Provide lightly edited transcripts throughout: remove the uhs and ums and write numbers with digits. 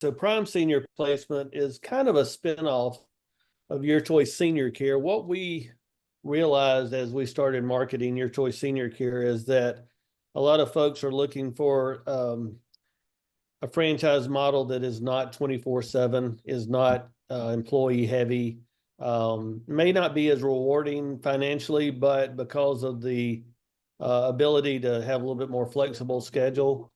So Prime Senior Placement is kind of a spinoff of Your Choice Senior Care. What we realized as we started marketing Your Choice Senior Care is that a lot of folks are looking for a franchise model that is not 24/7, is not employee heavy, may not be as rewarding financially, but because of the ability to have a little bit more flexible schedule,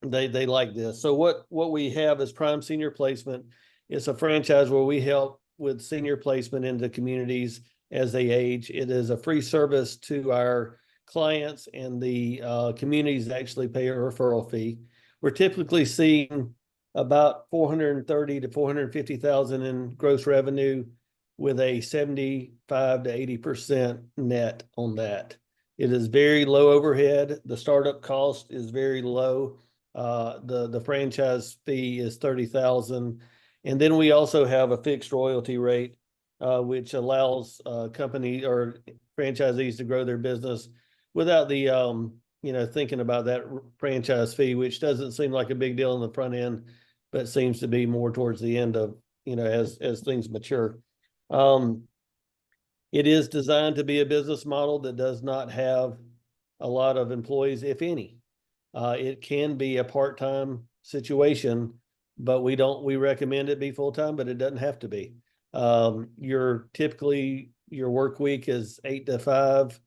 they like this. So what we have is Prime Senior Placement. It's a franchise where we help with senior placement into communities as they age. It is a free service to our clients, and the communities actually pay a referral fee. We're typically seeing about 430 to 450,000 in gross revenue, with a 75 to 80% net on that. It is very low overhead. The startup cost is very low. The franchise fee is 30,000, and then we also have a fixed royalty rate, which allows company or franchisees to grow their business without the thinking about that franchise fee, which doesn't seem like a big deal in the front end, but seems to be more towards the end of as things mature. It is designed to be a business model that does not have a lot of employees, if any. It can be a part-time situation, but we recommend it be full-time, but it doesn't have to be. Your work week is 8 to 5,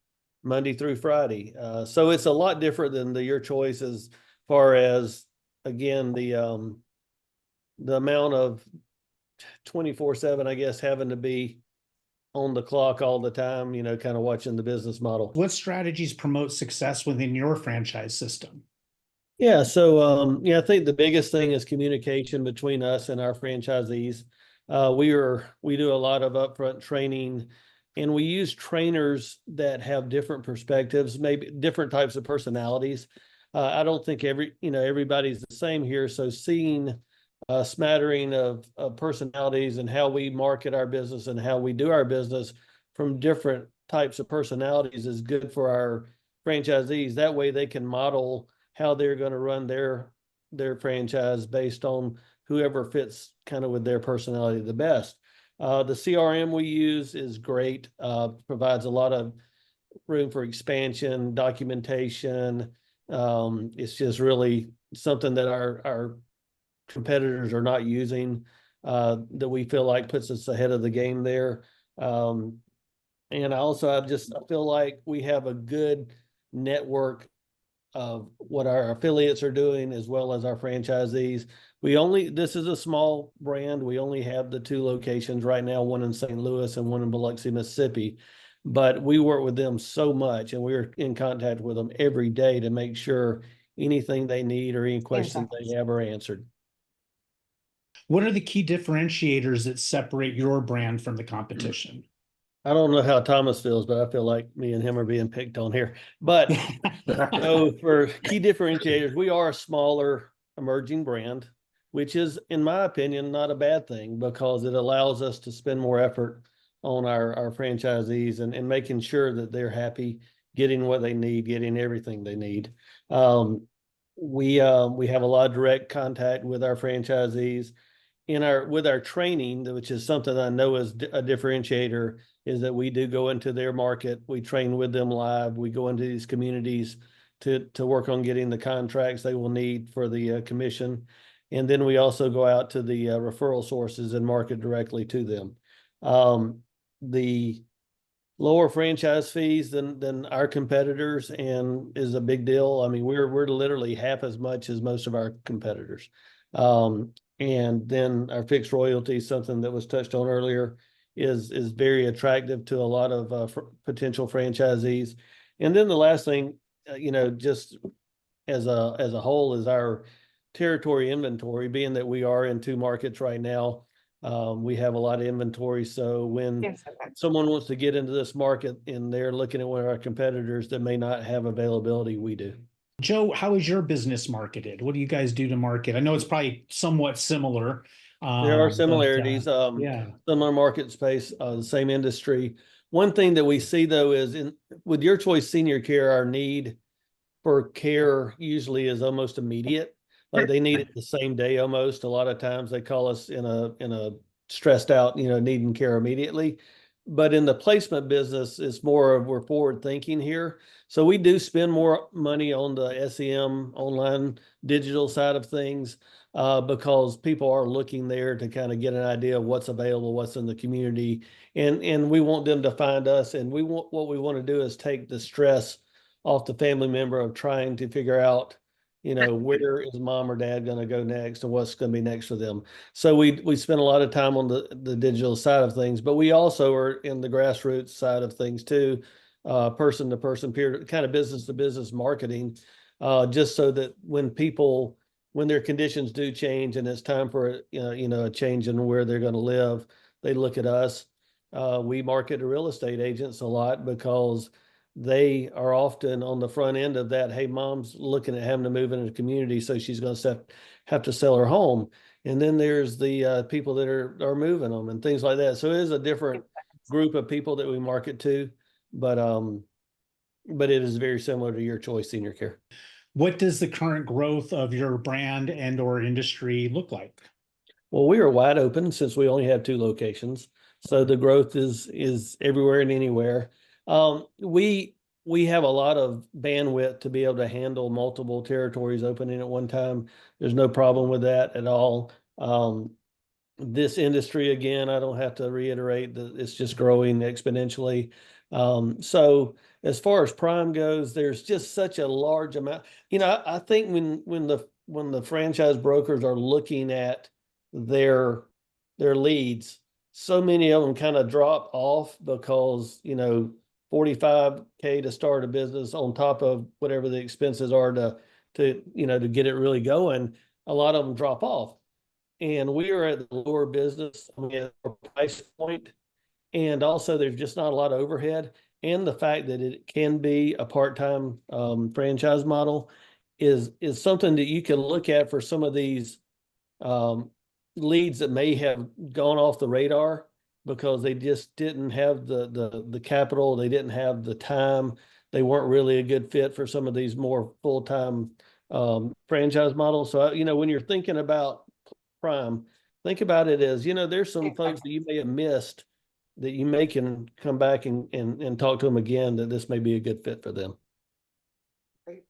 Monday through Friday. So it's a lot different than Your Choice as far as, again, the amount of 24/7, I guess, having to be on the clock all the time, kind of watching the business model. What strategies promote success within your franchise system? Yeah, so I think the biggest thing is communication between us and our franchisees. We do a lot of upfront training, and we use trainers that have different perspectives, maybe different types of personalities. I don't think everybody's the same here. So seeing a smattering of personalities and how we market our business and how we do our business from different types of personalities is good for our franchisees. That way they can model how they're going to run their franchise based on whoever fits kind of with their personality the best. The CRM we use is great, provides a lot of room for expansion, documentation. It's just really something that our competitors are not using, that we feel like puts us ahead of the game there. And also, I feel like we have a good network of what our affiliates are doing as well as our franchisees. This is a small brand. We only have the 2 locations right now, one in St. Louis and one in Biloxi, Mississippi. But we work with them so much, and we're in contact with them every day to make sure anything they need or any questions they have are answered. What are the key differentiators that separate your brand from the competition? I don't know how Thomas feels, but I feel like me and him are being picked on here. But so for key differentiators, we are a smaller emerging brand, which is, in my opinion, not a bad thing, because it allows us to spend more effort on our franchisees and making sure that they're happy, getting what they need, getting everything they need. We have a lot of direct contact with our franchisees. With our training, which is something I know is a differentiator, is that we do go into their market. We train with them live. We go into these communities to work on getting the contracts they will need for the commission. And then we also go out to the referral sources and market directly to them. The lower franchise fees than our competitors and is a big deal. I mean, we're literally half as much as most of our competitors. And then our fixed royalty, something that was touched on earlier, is very attractive to a lot of potential franchisees. And then the last thing, just as a whole, is our territory inventory. Being that we are in 2 markets right now, we have a lot of inventory. So when someone wants to get into this market and they're looking at one of our competitors that may not have availability, we do. Joe, how is your business marketed? What do you guys do to market? I know it's probably somewhat similar. There are similarities, similar market space, the same industry. One thing that we see, though, is with Your Choice Senior Care, our need for care usually is almost immediate. Like they need it the same day almost. A lot of times they call us in a stressed out, needing care immediately. But in the placement business, it's more of we're forward thinking here. So we do spend more money on the SEM online digital side of things because people are looking there to kind of get an idea of what's available, what's in the community, and we want them to find us. And what we want to do is take the stress off the family member of trying to figure out, where is mom or dad going to go next and what's going to be next for them. So we spend a lot of time on the digital side of things, but we also are in the grassroots side of things too, person to person, peer, kind of business to business marketing, just so that when their conditions do change and it's time for a change in where they're going to live, they look at us. We market to real estate agents a lot because they are often on the front end of that. Hey, mom's looking at having to move into the community, so she's going to have to sell her home. And then there's the people that are moving them and things like that. So it is a different group of people that we market to, but it is very similar to Your Choice Senior Care. What does the current growth of your brand and or industry look like? Well, we are wide open since we only have 2 locations. So the growth is everywhere and anywhere. We have a lot of bandwidth to be able to handle multiple territories opening at one time. There's no problem with that at all. This industry, again, I don't have to reiterate that it's just growing exponentially. So as far as Prime goes, there's just such a large amount. I think when the franchise brokers are looking at their leads, so many of them kind of drop off because, $45K to start a business on top of whatever the expenses are to get it really going. A lot of them drop off. And we are at the lower business, at our price point. And also there's just not a lot of overhead. And the fact that it can be a part-time franchise model is something that you can look at for some of these leads that may have gone off the radar because they just didn't have the capital, they didn't have the time, they weren't really a good fit for some of these more full-time franchise models. So, when you're thinking about Prime, think about it as, there's some folks that you may have missed that you may can come back and talk to them again, that this may be a good fit for them.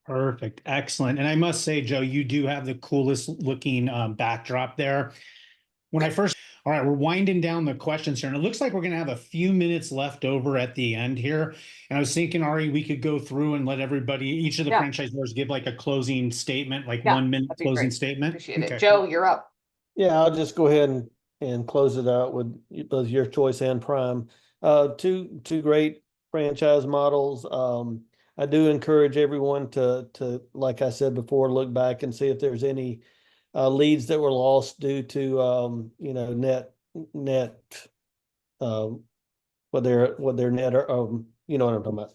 Perfect. Excellent. And I must say, Joe, you do have the coolest looking backdrop there. All right, we're winding down the questions here, and it looks like we're going to have a few minutes left over at the end here. And I was thinking, Ari, we could go through and let everybody, each of the franchisors give like a closing statement, like 1 minute closing statement. Appreciate it. Joe, you're up. Yeah, I'll just go ahead and close it out with both Your Choice and Prime. Two great franchise models. I do encourage everyone to, like I said before, look back and see if there's any leads that were lost due to what their net are, you know what I'm talking about.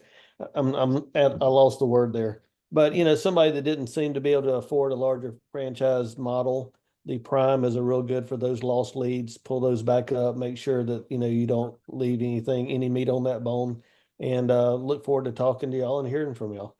I lost the word there, but somebody that didn't seem to be able to afford a larger franchise model, the Prime is a real good for those lost leads. Pull those back up, make sure that you don't leave any meat on that bone, and look forward to talking to y'all and hearing from y'all.